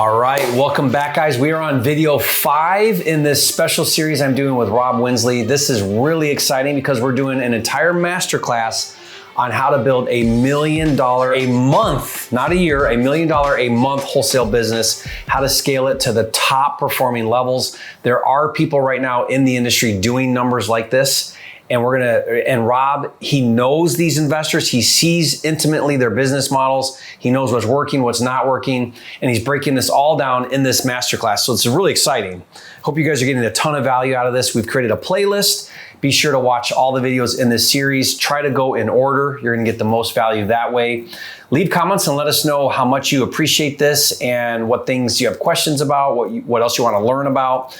All right, welcome back, guys. We are on video 5 in this special series I'm doing with Rob Wensley. This is really exciting because we're doing an entire masterclass on how to build $1 million a month, not a year, $1 million a month wholesale business, how to scale it to the top performing levels. There are people right now in the industry doing numbers like this. And Rob, he knows these investors. He sees intimately their business models. He knows what's working, what's not working, and he's breaking this all down in this masterclass. So it's really exciting. Hope you guys are getting a ton of value out of this. We've created a playlist. Be sure to watch all the videos in this series. Try to go in order. You're gonna get the most value that way. Leave comments and let us know how much you appreciate this and what things you have questions about, what else you wanna learn about.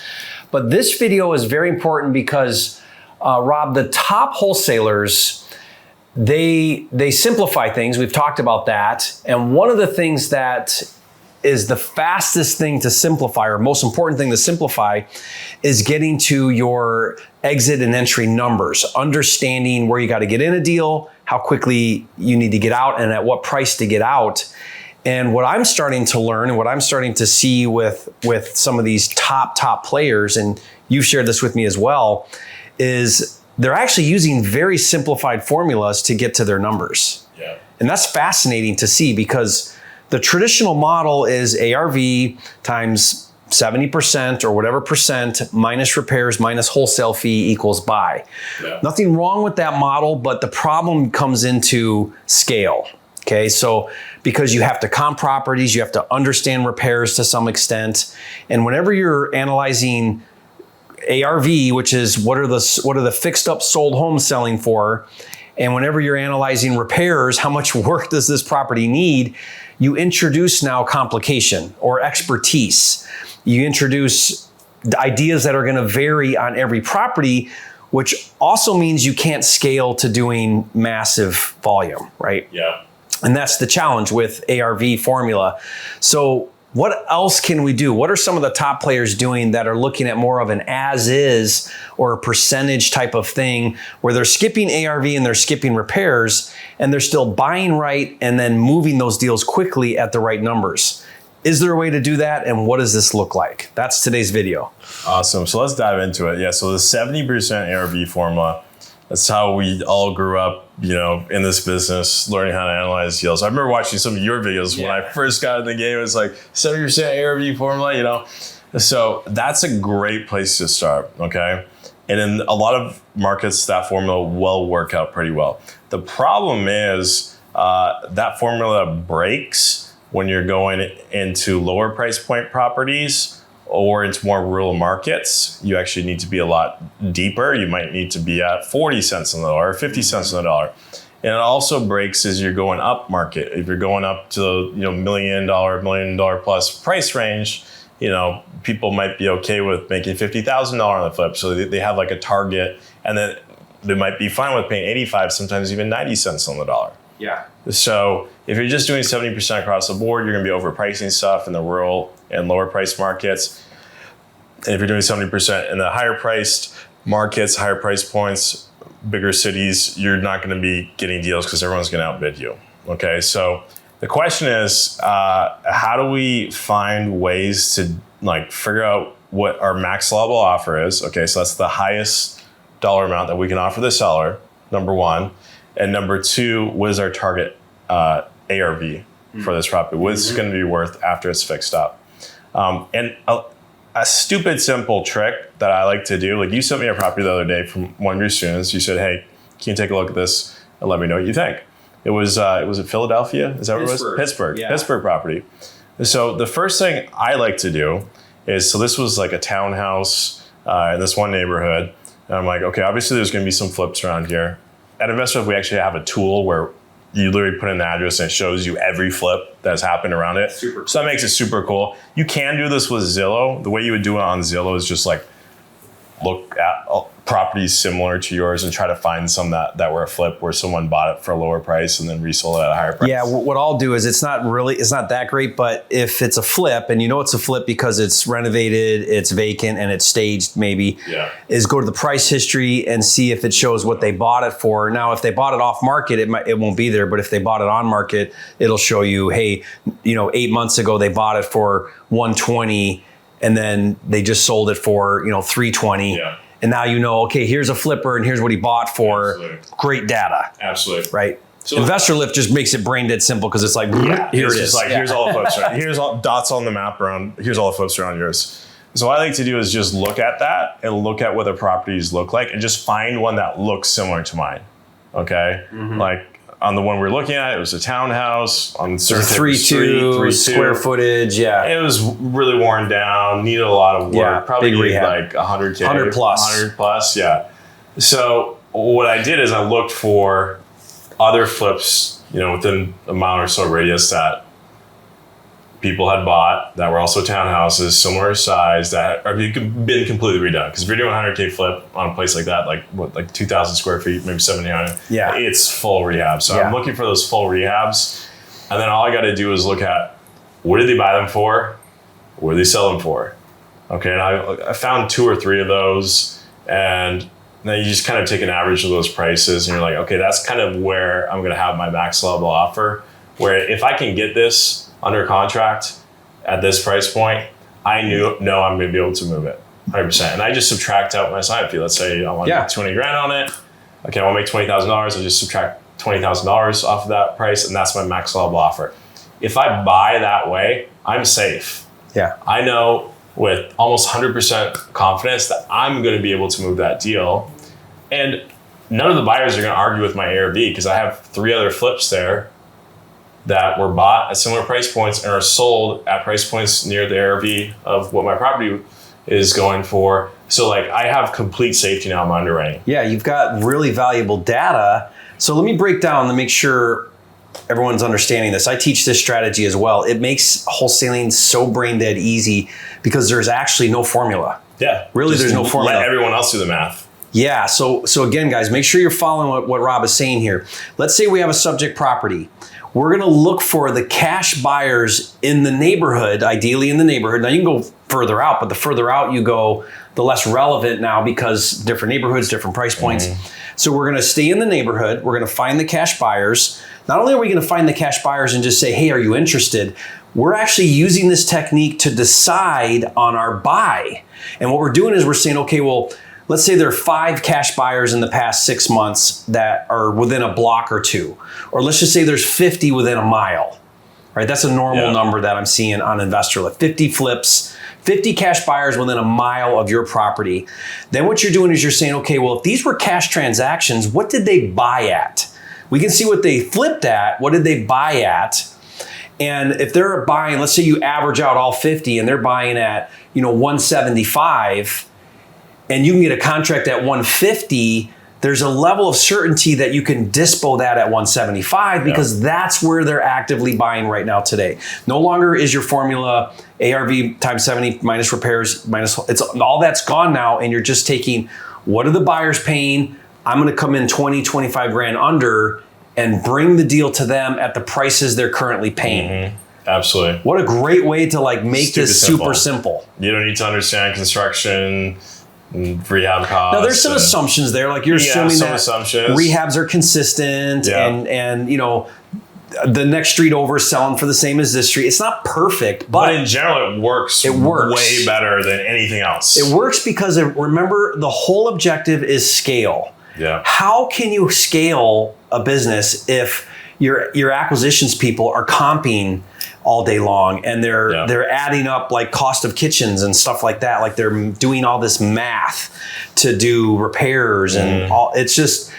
But this video is very important because Rob, the top wholesalers, they simplify things. We've talked about that. And one of the things that is the fastest thing to simplify, or most important thing to simplify, is getting to your exit and entry numbers, understanding where you got to get in a deal, how quickly you need to get out, and at what price to get out. And what I'm starting to learn and what I'm starting to see with some of these top players, and you've shared this with me as well, is they're actually using very simplified formulas to get to their numbers. Yeah. And that's fascinating to see because the traditional model is ARV times 70% or whatever percent minus repairs minus wholesale fee equals buy. Yeah. Nothing wrong with that model, but the problem comes into scale. Okay, so because you have to comp properties, you have to understand repairs to some extent. And whenever you're analyzing ARV, which is what are the fixed up sold homes selling for, and whenever you're analyzing repairs, how much work does this property need, you introduce now complication or expertise. You introduce ideas that are going to vary on every property, which also means you can't scale to doing massive volume, right? Yeah. And that's the challenge with ARV formula. So what else can we do? What are some of the top players doing that are looking at more of an as is or a percentage type of thing where they're skipping ARV and they're skipping repairs and they're still buying right and then moving those deals quickly at the right numbers? Is there a way to do that? And what does this look like? That's today's video. Awesome. So let's dive into it. Yeah. So the 70% ARV formula, that's how we all grew up, in this business, learning how to analyze deals. I remember watching some of your videos when I first got in the game. It was like 70% ARV formula, So that's a great place to start, okay? And in a lot of markets, that formula will work out pretty well. The problem is that formula breaks when you're going into lower price point properties or into more rural markets. You actually need to be a lot deeper. You might need to be at 40 cents on the dollar, 50 cents on the dollar. And it also breaks as you're going up market. If you're going up to $1 million plus price range, people might be okay with making $50,000 on the flip. So they have like a target, and then they might be fine with paying 85, sometimes even 90 cents on the dollar. Yeah. So if you're just doing 70% across the board, you're going to be overpricing stuff in the rural and lower price markets. And if you're doing 70% in the higher priced markets, higher price points, bigger cities, you're not going to be getting deals because everyone's going to outbid you. Okay. So the question is, how do we find ways to figure out what our max level offer is? Okay. So that's the highest dollar amount that we can offer the seller, number one. And number two, what is our target ARV for this property? What is it going to be worth after it's fixed up? And a stupid simple trick that I like to do, you sent me a property the other day from one of your students. You said, hey, can you take a look at this and let me know what you think? It was it Philadelphia? Is that what it was? Pittsburgh. Yeah. Pittsburgh property. So the first thing I like to do is, so this was like a townhouse in this one neighborhood. And I'm like, okay, obviously there's going to be some flips around here. At InvestorLift, we actually have a tool where you literally put in the address and it shows you every flip that's happened around it. Super cool. So that makes it super cool. You can do this with Zillow. The way you would do it on Zillow is just properties similar to yours and try to find some that were a flip where someone bought it for a lower price and then resold it at a higher price. Yeah, what I'll do is it's not that great, but if it's a flip, and you know it's a flip because it's renovated, it's vacant, and it's staged maybe, is go to the price history and see if it shows what they bought it for. Now, if they bought it off market, it won't be there, but if they bought it on market, it'll show you, hey, 8 months ago they bought it for 120 and then they just sold it for 320. Yeah. And now okay, here's a flipper and here's what he bought for. Absolutely. Great data. Absolutely. Right. So InvestorLift just makes it brain dead simple because it's like, here it is. Here's all the flips. Right? Here's all dots on the map around. Here's all the flips around yours. So what I like to do is just look at that and look at what the properties look like and just find one that looks similar to mine. Okay. Mm-hmm. Like on the one we're looking at, it was a townhouse on certain 3.2 square footage. Yeah. It was really worn down, needed a lot of work. Yeah, probably big needed rehab. like 100K. 100 plus. 100 plus. Yeah. So what I did is I looked for other flips, within a mile or so radius that people had bought that were also townhouses, similar size, that have been completely redone. Because if you're doing a 100K flip on a place like that, like 2,000 square feet, maybe 1,700, it's full rehab. So I'm looking for those full rehabs. And then all I got to do is look at what did they buy them for? What did they sell them for? Okay, and I found 2 or 3 of those. And then you just kind of take an average of those prices and you're like, okay, that's kind of where I'm going to have my max level offer. Where if I can get this under contract at this price point, I know I'm going to be able to move it 100%. And I just subtract out my sign fee. Let's say I want to make 20 grand on it. Okay, I want to make $20,000. I just subtract $20,000 off of that price, and that's my max level offer. If I buy that way, I'm safe. Yeah. I know with almost 100% confidence that I'm going to be able to move that deal. And none of the buyers are going to argue with my ARV because I have 3 other flips there that were bought at similar price points and are sold at price points near the ARV of what my property is going for. So I have complete safety now in my underwriting. Yeah, you've got really valuable data. So let me break down to make sure everyone's understanding this. I teach this strategy as well. It makes wholesaling so brain dead easy because there's actually no formula. Yeah. Really, there's no formula. Let everyone else do the math. Yeah. So again, guys, make sure you're following what Rob is saying here. Let's say we have a subject property. We're going to look for the cash buyers in the neighborhood, ideally in the neighborhood. Now you can go further out, but the further out you go, the less relevant now because different neighborhoods, different price points. Mm-hmm. So we're going to stay in the neighborhood. We're going to find the cash buyers. Not only are we going to find the cash buyers and just say, hey, are you interested? We're actually using this technique to decide on our buy. And what we're doing is we're saying, okay, well, let's say there are 5 cash buyers in the past 6 months that are within a block or 2. Or let's just say there's 50 within a mile, right? That's a normal number that I'm seeing on InvestorLift. 50 flips, 50 cash buyers within a mile of your property. Then what you're doing is you're saying, okay, well, if these were cash transactions, what did they buy at? We can see what they flipped at. What did they buy at? And if they're buying, let's say you average out all 50 and they're buying at, 175, and you can get a contract at 150, there's a level of certainty that you can dispo that at 175 because that's where they're actively buying right now today. No longer is your formula ARV times 70 minus repairs, it's all that's gone now, and you're just taking what are the buyers paying? I'm going to come in 20, 25 grand under and bring the deal to them at the prices they're currently paying. Mm-hmm. Absolutely. What a great way to make this super simple. You don't need to understand construction, rehab costs. Now there's some assumptions there, like you're assuming that rehabs are consistent and the next street over is selling for the same as this street. It's not perfect, but in general it works way better than anything else. It works because remember the whole objective is scale. Yeah. How can you scale a business if your acquisitions people are comping all day long and they're adding up like cost of kitchens and stuff like that, like they're doing all this math to do repairs and all. It's just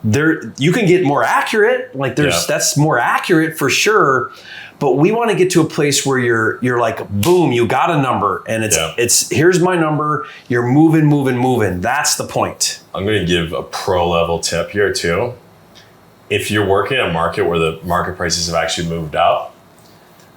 you can get more accurate, like that's more accurate for sure, but we want to get to a place where you're like, boom, you got a number and it's here's my number, you're moving. That's the point. I'm going to give a pro level tip here too. If you're working in a market where the market prices have actually moved up,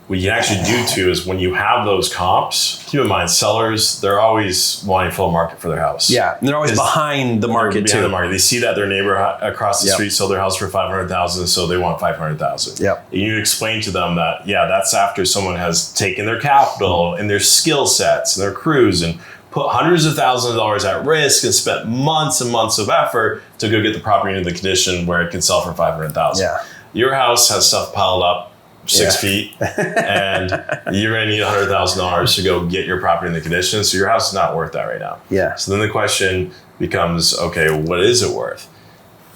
what you can actually do too is when you have those comps, keep in mind sellers, they're always wanting full market for their house. Yeah, and they're always behind the market too. The market. They see that their neighbor across the street sold their house for $500,000, so they want $500,000. Yep. And you explain to them that, that's after someone has taken their capital and their skill sets and their crews and put hundreds of thousands of dollars at risk and spent months and months of effort to go get the property into the condition where it can sell for $500,000. Yeah. Your house has stuff piled up 6 feet, and you're going to need $100,000 to go get your property in the condition. So your house is not worth that right now. Yeah. So then the question becomes, okay, what is it worth?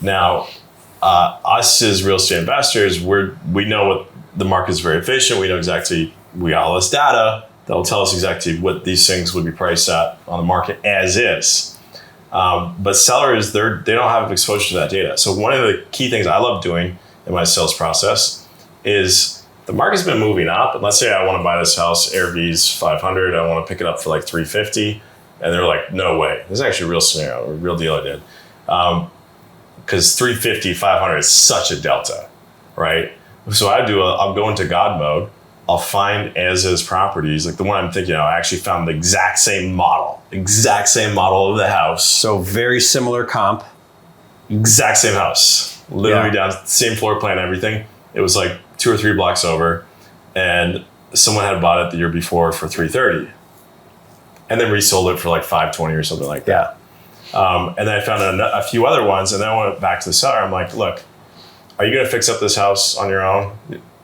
Now, us as real estate investors, we know what the market is very efficient. We know exactly, we got all this data that will tell us exactly what these things would be priced at on the market as is. But sellers, they don't have exposure to that data. So one of the key things I love doing in my sales process is the market's been moving up. And let's say I want to buy this house, ARV's 500. I want to pick it up for like 350. And they're like, no way. This is actually a real scenario, a real deal I did. Because 350, 500 is such a delta, right? So I'll go into God mode. I'll find as is properties. Like the one I'm thinking of, I actually found the exact same model of the house. So very similar comp. Exact same house. Literally down, same floor plan, everything. It was like 2 or 3 blocks over, and someone had bought it the year before for $330, and then resold it for like $520 or something like that. And then I found a few other ones, and then I went back to the seller. I'm like, look, are you going to fix up this house on your own?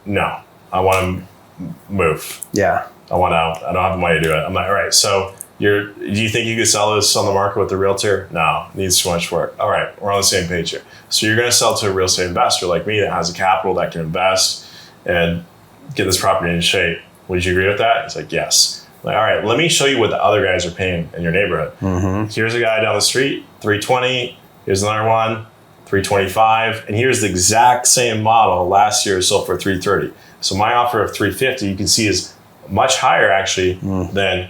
No, I want to move. Yeah, I want out. I don't have the money to do it. I'm like, all right, so do you think you could sell this on the market with the realtor? No, it needs too much work. All right, we're on the same page here. So you're going to sell to a real estate investor like me that has the capital that can invest and get this property in shape. Would you agree with that? He's like, yes. I'm like, all right, let me show you what the other guys are paying in your neighborhood. Mm-hmm. Here's a guy down the street, $320. Here's another one, $325. And here's the exact same model last year sold for $330. So my offer of $350, you can see, is much higher actually than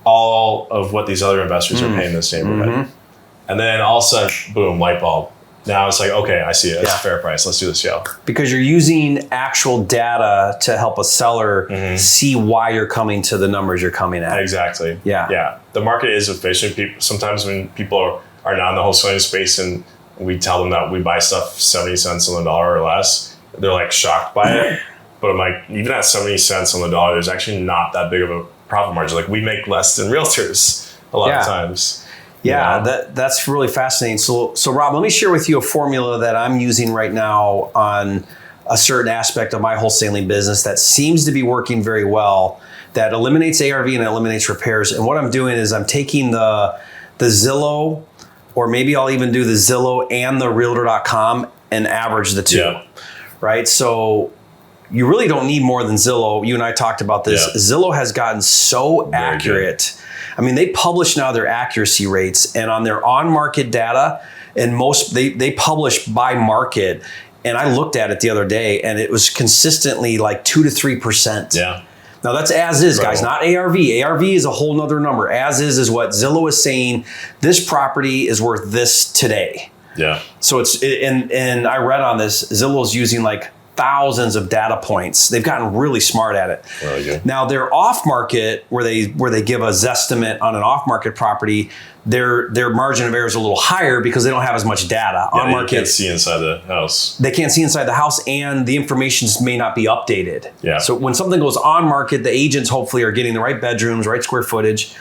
all of what these other investors are paying in this neighborhood. Mm-hmm. And then all of a sudden, boom, light bulb. Now it's like, okay, I see it. It's a fair price. Let's do this deal. Because you're using actual data to help a seller see why you're coming to the numbers you're coming at. Exactly. Yeah. The market is efficient. Sometimes when people are not in the wholesaling space and we tell them that we buy stuff 70 cents on the dollar or less, they're like shocked by it. But I'm like, even at 70 cents on the dollar, there's actually not that big of a profit margin. Like we make less than realtors a lot of times. Yeah, that's really fascinating. So Rob, let me share with you a formula that I'm using right now on a certain aspect of my wholesaling business that seems to be working very well, that eliminates ARV and eliminates repairs. And what I'm doing is I'm taking the Zillow, or maybe I'll even do the Zillow and the Realtor.com and average the two, right? So you really don't need more than Zillow. You and I talked about this. Yeah. Zillow has gotten so accurate. I mean, they publish now their accuracy rates, and on their on-market data, and they publish by market. And I looked at it the other day, and it was consistently like 2 to 3%. Yeah. Now that's as is, guys, not ARV. ARV is a whole nother number. As is what Zillow is saying. This property is worth this today. Yeah. So and I read on this, Zillow's using like thousands of data points. They've gotten really smart at it. Really good. Now their off market, where they give a zestimate on an off market property, their margin of error is a little higher because they don't have as much data. Yeah, on market, they can't see inside the house. They can't see inside the house, and the information may not be updated. Yeah. So when something goes on market, the agents hopefully are getting the right bedrooms, right square footage.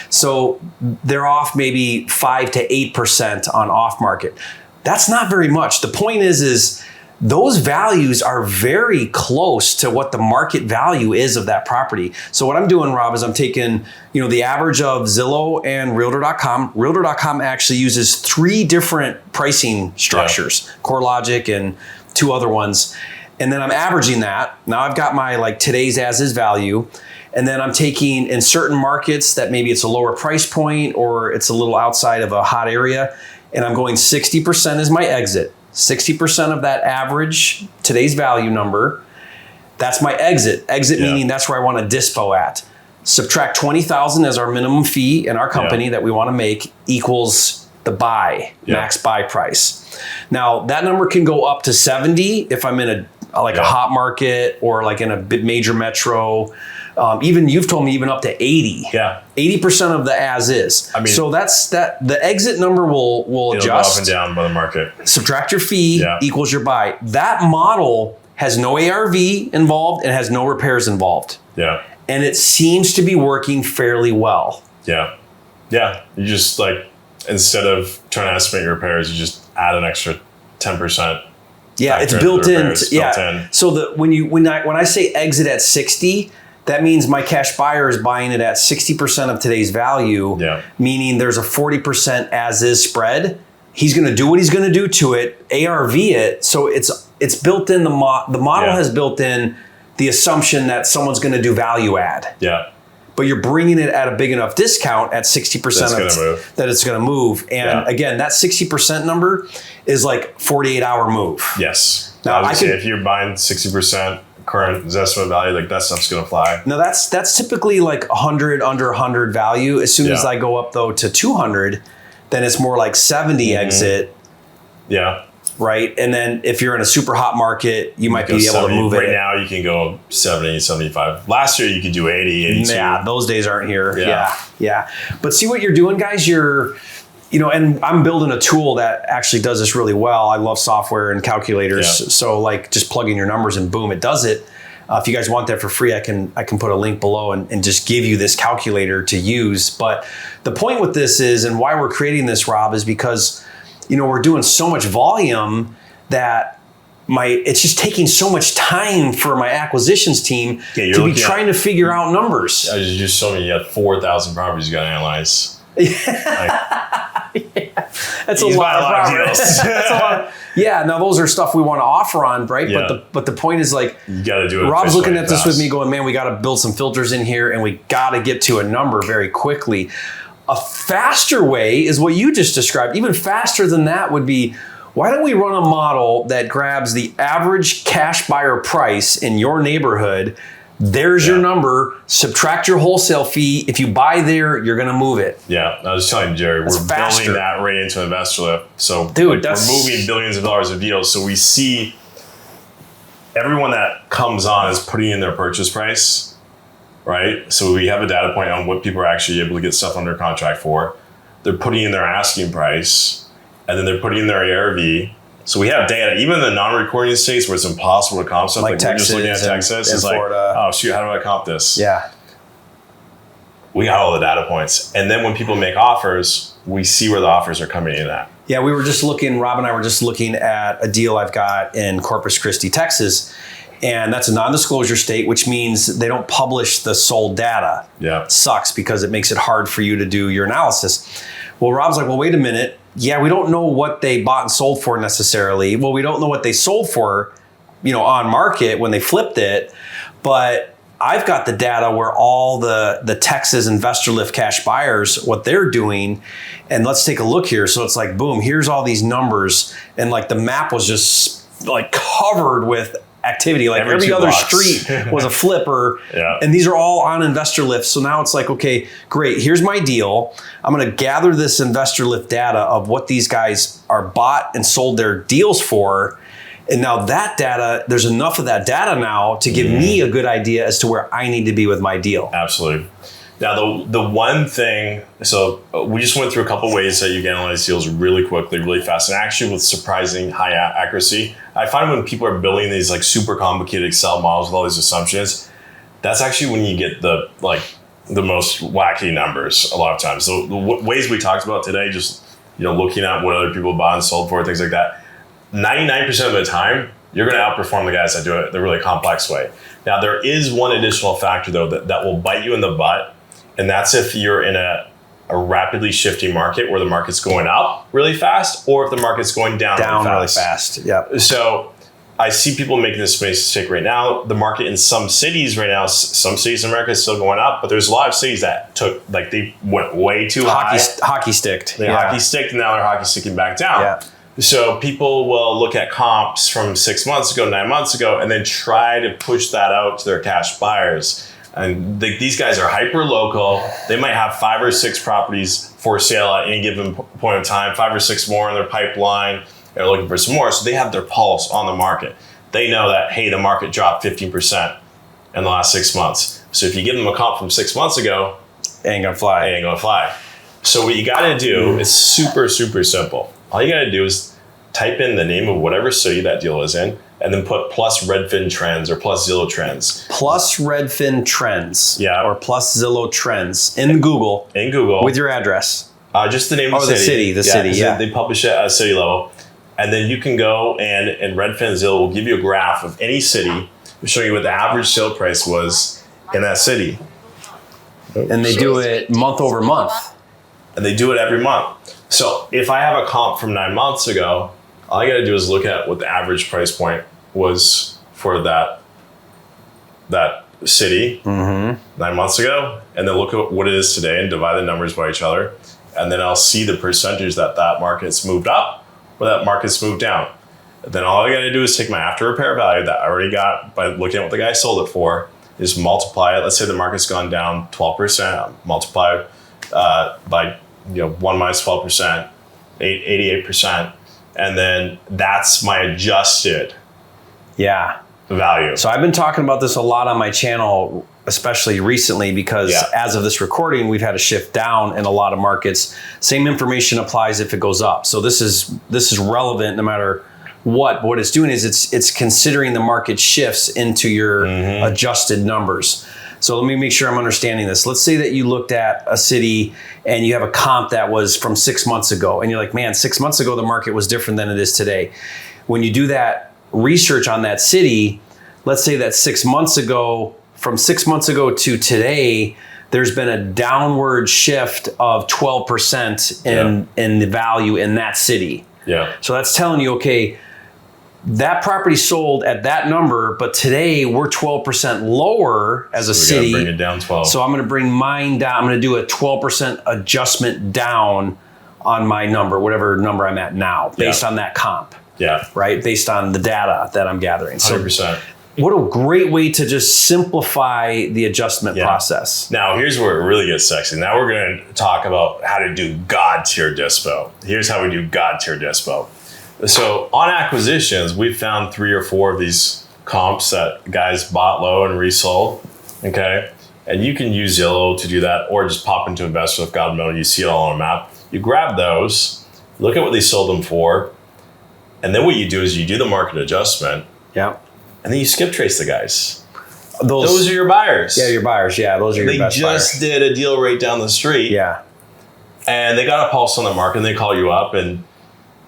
So they're off maybe 5 to 8% on off market. That's not very much. The point is those values are very close to what the market value is of that property. So what I'm doing, Rob, is I'm taking, the average of Zillow and Realtor.com. Realtor.com actually uses 3 different pricing structures, CoreLogic and 2 other ones. And then I'm averaging that. Now I've got my today's as is value. And then I'm taking in certain markets that maybe it's a lower price point or it's a little outside of a hot area. And I'm going 60% is my exit. 60% of that average, today's value number, that's my exit. Exit meaning that's where I want to dispo at. Subtract $20,000 as our minimum fee in our company that we want to make equals the buy, max buy price. Now that number can go up to 70 if I'm in like a hot market or like in a major metro. Even you've told me even up to 80. Yeah. 80% of the as is. I mean, so that's that. The exit number will adjust. Go up and down by the market. Subtract your fee equals your buy. That model has no ARV involved and has no repairs involved. Yeah. And it seems to be working fairly well. Yeah. Yeah. You just like, instead of trying to estimate your repairs, you just add an extra 10%. Yeah, it's built in. So when I say exit at 60, that means my cash buyer is buying it at 60% of today's value, meaning there's a 40% as is spread. He's going to do what he's going to do to it, ARV it. So it's built in. The model has built in the assumption that someone's going to do value add. Yeah. But you're bringing it at a big enough discount at 60% that it's going to move. And again, that 60% number is like 48-hour move. Yes. Now, I say if you're buying 60% current estimate value, like that stuff's going to fly. No, that's typically like 100, under 100 value. As soon as I go up though to 200, then it's more like 70 exit. Yeah. Right. And then if you're in a super hot market, you might be able to move it. Right now you can go 70, 75. Last year you could do 80, 82. Yeah, those days aren't here. Yeah. But see what you're doing, guys? And I'm building a tool that actually does this really well. I love software and calculators. Yeah. So like just plug in your numbers and boom, it does it. If you guys want that for free, I can put a link below and just give you this calculator to use. But the point with this is, and why we're creating this, Rob, is because we're doing so much volume that it's just taking so much time for my acquisitions team to be trying to figure out numbers. You just told me you had 4,000 properties you got to analyze. That's a lot of deals. That's a lot. Yeah, now those are stuff we want to offer on, right? Yeah. But the point is, like, you got to do it. Rob's looking at this with me going, man, we got to build some filters in here and we got to get to a number very quickly. A faster way is what you just described. Even faster than that would be, why don't we run a model that grabs the average cash buyer price in your neighborhood? There's your number. Subtract your wholesale fee. If you buy there, you're going to move it. Yeah, I was telling Jerry, we're building that right into InvestorLift. So we're moving billions of dollars of deals. So we see everyone that comes on is putting in their purchase price. Right? So we have a data point on what people are actually able to get stuff under contract for. They're putting in their asking price, and then they're putting in their ARV. So we have data, even in the non-recording states where it's impossible to comp stuff. Like Texas, we're just looking at Texas. It's like, oh shoot, how do I comp this? Yeah. We got all the data points. And then when people make offers, we see where the offers are coming in at. Yeah, Rob and I were just looking at a deal I've got in Corpus Christi, Texas. And that's a non-disclosure state, which means they don't publish the sold data. Yeah. It sucks because it makes it hard for you to do your analysis. Well, Rob's like, well, wait a minute. Yeah, we don't know what they bought and sold for necessarily. Well, we don't know what they sold for, on market when they flipped it. But I've got the data where all the Texas InvestorLift cash buyers, what they're doing. And let's take a look here. So it's like, boom, here's all these numbers. And like the map was just like covered with activity. Like every other street was a flipper. And these are all on InvestorLift. So now it's like, okay, great. Here's my deal. I'm going to gather this InvestorLift data of what these guys are bought and sold their deals for. And now that data, there's enough of that data now to give me a good idea as to where I need to be with my deal. Absolutely. Now, the one thing, so we just went through a couple ways that you can analyze deals really quickly, really fast, and actually with surprising high accuracy. I find when people are building these like super complicated Excel models with all these assumptions, that's actually when you get the most wacky numbers a lot of times. So the ways we talked about today, just looking at what other people bought and sold for, things like that, 99% of the time, you're going to outperform the guys that do it the really complex way. Now, there is one additional factor, though, that will bite you in the butt. And that's if you're in a rapidly shifting market where the market's going up really fast, or if the market's going down really fast. Yeah. So I see people making this mistake right now. The market in some cities right now, some cities in America is still going up, but there's a lot of cities that they went way too high. Hockey sticked. They hockey sticked, and now they're hockey sticking back down. Yeah. So people will look at comps from 6 months ago, 9 months ago, and then try to push that out to their cash buyers. And these guys are hyper local. They might have 5 or 6 properties for sale at any given point of time, 5 or 6 more in their pipeline. They're looking for some more. So they have their pulse on the market. they know that, hey, the market dropped 15% in the last 6 months. So if you give them a comp from 6 months ago, ain't gonna fly. It ain't gonna fly. So what you gotta do is super, super simple. All you gotta do is type in the name of whatever city that deal is in, and then put plus Redfin Trends or plus Zillow Trends. Plus Redfin Trends. Yeah. Or plus Zillow Trends in Google. In Google. With your address. Just the name of the city. The city, yeah. They publish it at city level. And then you can go and Redfin and Zillow will give you a graph of any city, showing you what the average sale price was in that city. And they do it month over month. And they do it every month. So if I have a comp from 9 months ago, all I got to do is look at what the average price point was for that city 9 months ago, and then look at what it is today and divide the numbers by each other. And then I'll see the percentage that market's moved up or that market's moved down. And then all I got to do is take my after repair value that I already got by looking at what the guy sold it for, is multiply it. Let's say the market's gone down 12%, multiply by 1 minus 12%, 88%. And then that's my adjusted value. So I've been talking about this a lot on my channel, especially recently, because as of this recording, we've had a shift down in a lot of markets. Same information applies if it goes up. So this is relevant no matter what. But what it's doing is it's considering the market shifts into your adjusted numbers. So let me make sure I'm understanding this. Let's say that you looked at a city and you have a comp that was from 6 months ago, and you're like, man, 6 months ago, the market was different than it is today. When you do that research on that city, let's say that 6 months ago, from 6 months ago to today, there's been a downward shift of 12% in the value in that city. Yeah. So that's telling you, okay, that property sold at that number, but today we're 12% lower as a city. Bring it down 12. So I'm going to bring mine down. I'm going to do a 12% adjustment down on my number, whatever number I'm at now, based on that comp. Yeah. Right? Based on the data that I'm gathering. 100%. So what a great way to just simplify the adjustment process. Now, here's where it really gets sexy. Now we're going to talk about how to do God tier dispo. Here's how we do God tier dispo. So on acquisitions, we've found 3 or 4 of these comps that guys bought low and resold. Okay. And you can use Zillow to do that, or just pop into InvestorLift, God knows, you see it all on a map. You grab those, look at what they sold them for. And then what you do is you do the market adjustment. Yeah. And then you skip trace the guys. Those are your buyers. Yeah, your buyers. Yeah, those are your best buyers. They just did a deal right down the street. Yeah. And they got a pulse on the market, and they call you up and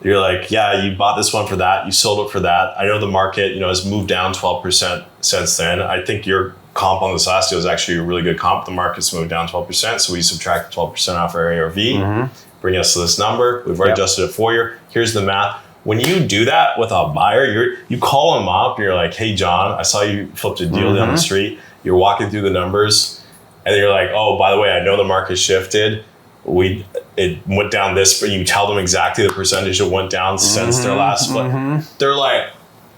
you're like, yeah, you bought this one for that. You sold it for that. I know the market, has moved down 12% since then. I think your comp on this last deal is actually a really good comp. The market's moved down 12%. So we subtract 12% off our ARV, bring us to this number. We've already adjusted it for you. Here's the math. When you do that with a buyer, you call them up. You're like, hey, John, I saw you flipped a deal down the street. You're walking through the numbers. And then you're like, oh, by the way, I know the market shifted. It went down this, but you tell them exactly the percentage it went down since their last flip. They're like,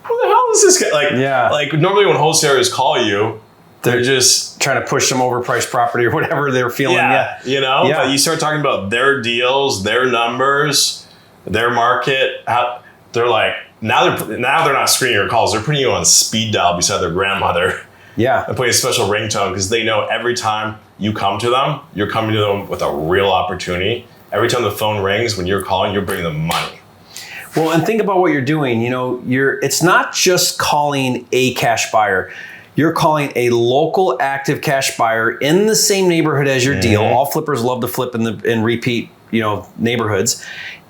what the hell is this guy? Like normally when wholesalers call you, they're just trying to push some overpriced property or whatever they're feeling. But you start talking about their deals, their numbers, their market. They're like, now they're not screening your calls. They're putting you on speed dial beside their grandmother. Yeah. And putting a special ringtone because they know every time you come to them, you're coming to them with a real opportunity. Every time the phone rings, when you're calling, you're bringing them money. Well, and think about what you're doing. It's not just calling a cash buyer. You're calling a local active cash buyer in the same neighborhood as your deal. All flippers love to flip in repeat, neighborhoods.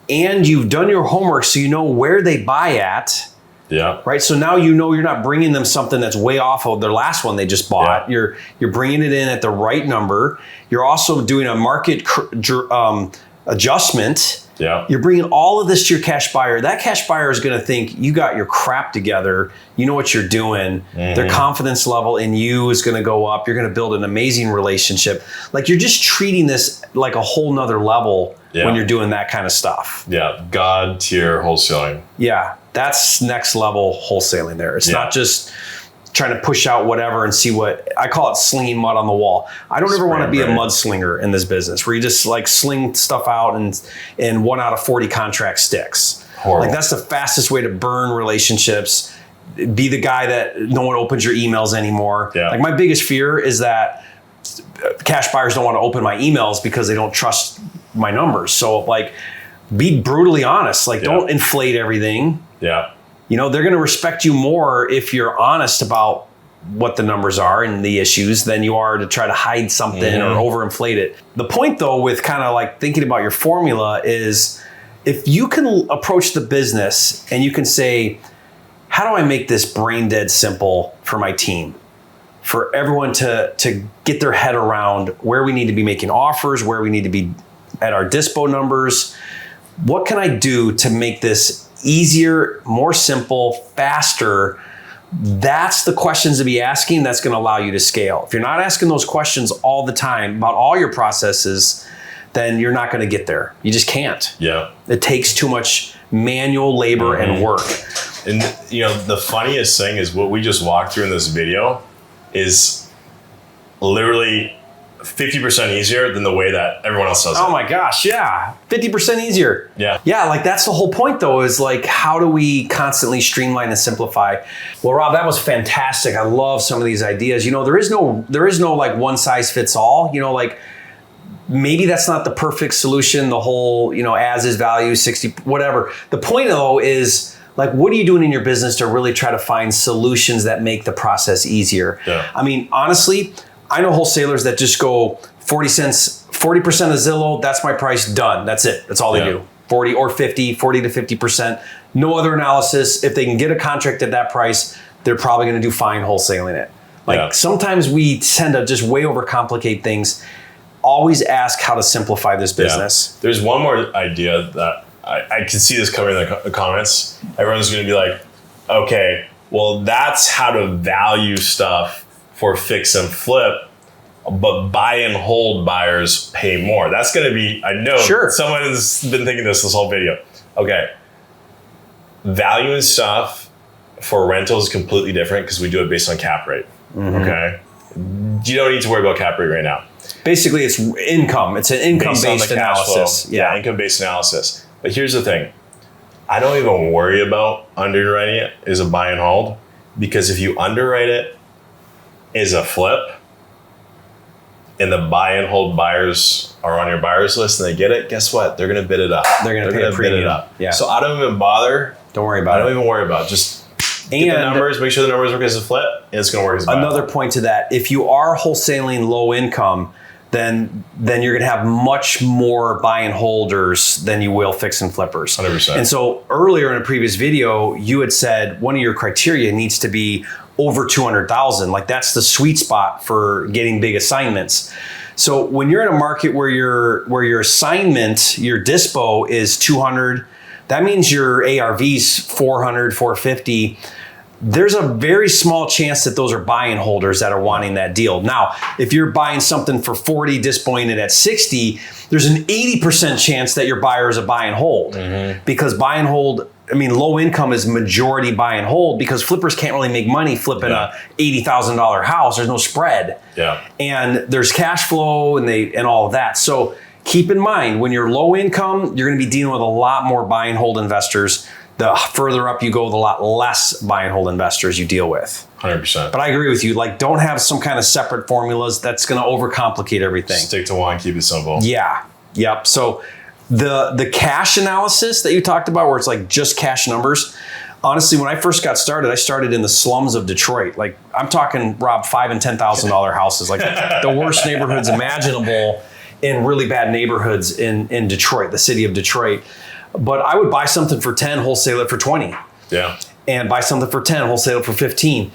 And you've done your homework so you know where they buy at. Yeah. Right. So now you're not bringing them something that's way off of their last one they just bought. Yeah. You're bringing it in at the right number. You're also doing a market adjustment. Yeah. You're bringing all of this to your cash buyer. That cash buyer is going to think you got your crap together. You know what you're doing. Their confidence level in you is going to go up. You're going to build an amazing relationship. Like you're just treating this like a whole nother level when you're doing that kind of stuff. Yeah. God tier wholesaling. Yeah. That's next level wholesaling there. It's not just trying to push out whatever and see what, I call it slinging mud on the wall. I don't ever want to be a mudslinger in this business where you just like sling stuff out and 1 out of 40 contract sticks. Horrible. Like that's the fastest way to burn relationships be the guy that no one opens your emails anymore. Yeah. Like my biggest fear is that cash buyers don't want to open my emails because they don't trust my numbers. So like, be brutally honest. Like, don't inflate everything. Yeah. You know, they're going to respect you more if you're honest about what the numbers are and the issues than you are to try to hide something or overinflate it. The point though, with kind of like thinking about your formula is if you can approach the business and you can say, how do I make this brain dead simple for my team? For everyone to get their head around where we need to be making offers, where we need to be at our dispo numbers. What can I do to make this easier, more simple, faster? That's the questions to be asking. That's going to allow you to scale. If you're not asking those questions all the time about all your processes, then you're not going to get there. You just can't. Yeah. It takes too much manual labor and work. And you know, the funniest thing is what we just walked through in this video is literally 50% easier than the way that everyone else does it. Oh my gosh, yeah. 50% easier. Yeah. Yeah, like that's the whole point though, is like, how do we constantly streamline and simplify? Well, Rob, that was fantastic. I love some of these ideas. You know, there is no like one size fits all. You know, like maybe that's not the perfect solution, the whole, you know, as is value, 60, whatever. The point though is like, what are you doing in your business to really try to find solutions that make the process easier? Yeah. I mean, honestly, I know wholesalers that just go 40 cents, 40% of Zillow, that's my price, done. That's it. That's all they do. 40 or 50, 40 to 50%. No other analysis. If they can get a contract at that price, they're probably going to do fine wholesaling it. Like sometimes we tend to just way overcomplicate things. Always ask how to simplify this business. Yeah. There's one more idea that I can see this coming in the comments. Everyone's going to be like, okay, well, that's how to value stuff for fix and flip, but buy and hold buyers pay more. That's going to be, I know someone has been thinking this whole video. Okay. Valuing stuff for rentals is completely different because we do it based on cap rate. Okay. You don't need to worry about cap rate right now. Basically, it's income. It's an income-based analysis. Yeah, income-based analysis. But here's the thing. I don't even worry about underwriting it as a buy and hold, because if you underwrite it as a flip and the buy and hold buyers are on your buyers list and they get it, guess what? They're going to bid it up. They're going to pay a premium. Bid it up. Yeah. So I don't even bother. Don't worry about it. I don't even worry about it. Just get the numbers, make sure the numbers work as a flip, and it's going to work as a buy. Another point to that, if you are wholesaling low income, then you're going to have much more buy and holders than you will fix and flippers. 100%. And so earlier in a previous video, you had said one of your criteria needs to be over 200,000. Like that's the sweet spot for getting big assignments. So when you're in a market where your assignment, your dispo is 200, that means your ARV's 400, 450. There's a very small chance that those are buy and holders that are wanting that deal. Now, if you're buying something for 40, dispoing it at 60, there's an 80% chance that your buyer is a buy and hold. Because buy and hold, I mean, low income is majority buy and hold because flippers can't really make money flipping a $80,000 house. There's no spread. And there's cash flow and all of that. So keep in mind, when you're low income, you're going to be dealing with a lot more buy and hold investors. The further up you go, the lot less buy and hold investors you deal with. 100%. But I agree with you. Like, don't have some kind of separate formulas. That's going to overcomplicate everything. Stick to one, keep it simple. Yeah. Yep. So the cash analysis that you talked about, where it's like just cash numbers. Honestly, when I first got started, I started in the slums of Detroit. Like I'm talking, Rob, $5,000 and $10,000 houses, like the worst neighborhoods imaginable in really bad neighborhoods in Detroit, the city of Detroit. But I would buy something for 10, wholesale it for 20. Yeah. And buy something for 10, wholesale it for 15.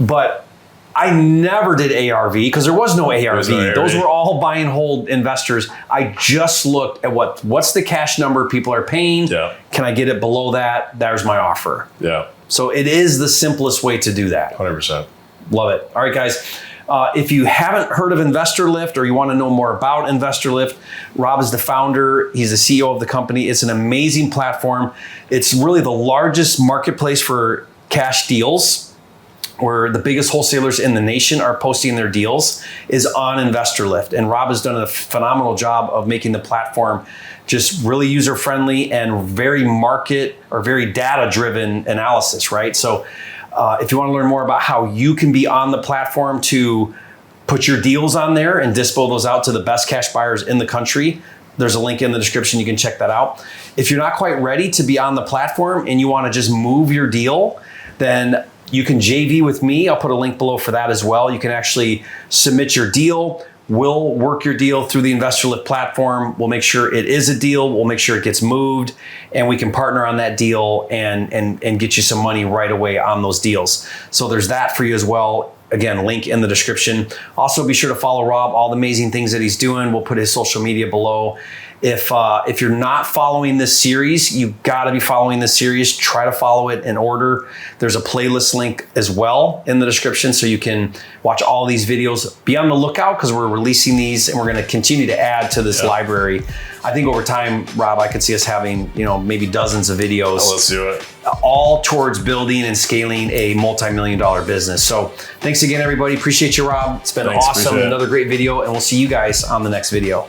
But I never did ARV because there was no ARV. Those were all buy and hold investors. I just looked at what's the cash number people are paying. Yeah. Can I get it below that? There's my offer. Yeah. So it is the simplest way to do that. 100%. Love it. All right, guys. If you haven't heard of InvestorLift or you want to know more about InvestorLift, Rob is the founder. He's the CEO of the company. It's an amazing platform. It's really the largest marketplace for cash deals, where the biggest wholesalers in the nation are posting their deals, is on InvestorLift. And Rob has done a phenomenal job of making the platform just really user-friendly and very market or very data-driven analysis, right? So If you want to learn more about how you can be on the platform to put your deals on there and dispo those out to the best cash buyers in the country, there's a link in the description. You can check that out. If you're not quite ready to be on the platform and you want to just move your deal, then you can JV with me. I'll put a link below for that as well. You can actually submit your deal. We'll work your deal through the InvestorLift platform. We'll make sure it is a deal. We'll make sure it gets moved, and we can partner on that deal and get you some money right away on those deals. So there's that for you as well. Again, link in the description. Also, be sure to follow Rob, all the amazing things that he's doing. We'll put his social media below. If you're not following this series, you've got to be following this series. Try to follow it in order. There's a playlist link as well in the description, so you can watch all these videos. Be on the lookout, because we're releasing these and we're going to continue to add to this library. I think over time, Rob, I could see us having, maybe dozens of videos. Oh, let's do it. All towards building and scaling a multi-million-dollar business. So thanks again, everybody. Appreciate you, Rob. It's been awesome. Another great video, and we'll see you guys on the next video.